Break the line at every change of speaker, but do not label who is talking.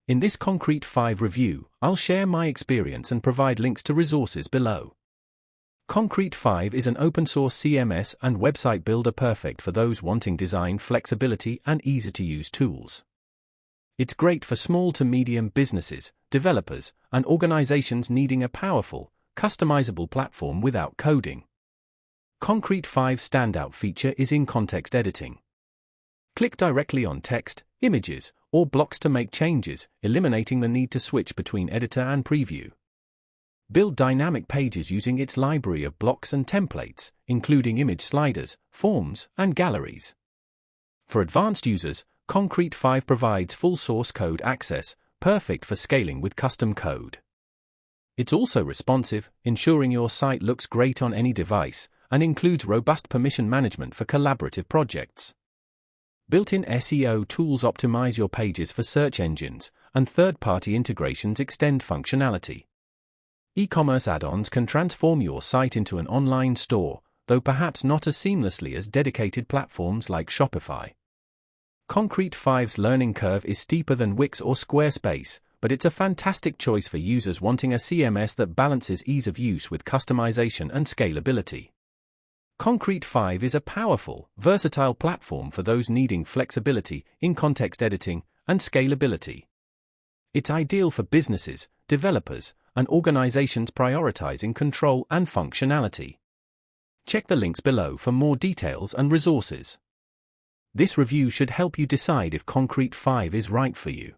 In this Concrete5 review, I'll share my experience and provide links to resources below. Concrete5 is an open-source CMS and website builder perfect for those wanting design flexibility and easy-to-use tools. It's great for small to medium businesses, developers, and organizations needing a powerful, customizable platform without coding. Concrete5's standout feature is in-context editing. Click directly on text, images, or blocks to make changes, eliminating the need to switch between editor and preview. Build dynamic pages using its library of blocks and templates, including image sliders, forms, and galleries. For advanced users, Concrete5 provides full source code access, perfect for scaling with custom code. It's also responsive, ensuring your site looks great on any device, and includes robust permission management for collaborative projects. Built-in SEO tools optimize your pages for search engines, and third-party integrations extend functionality. E-commerce add-ons can transform your site into an online store, though perhaps not as seamlessly as dedicated platforms like Shopify. Concrete5's learning curve is steeper than Wix or Squarespace, but it's a fantastic choice for users wanting a CMS that balances ease of use with customization and scalability. Concrete5 is a powerful, versatile platform for those needing flexibility, in-context editing, and scalability. It's ideal for businesses, developers, and organizations prioritizing control and functionality. Check the links below for more details and resources. This review should help you decide if Concrete5 is right for you.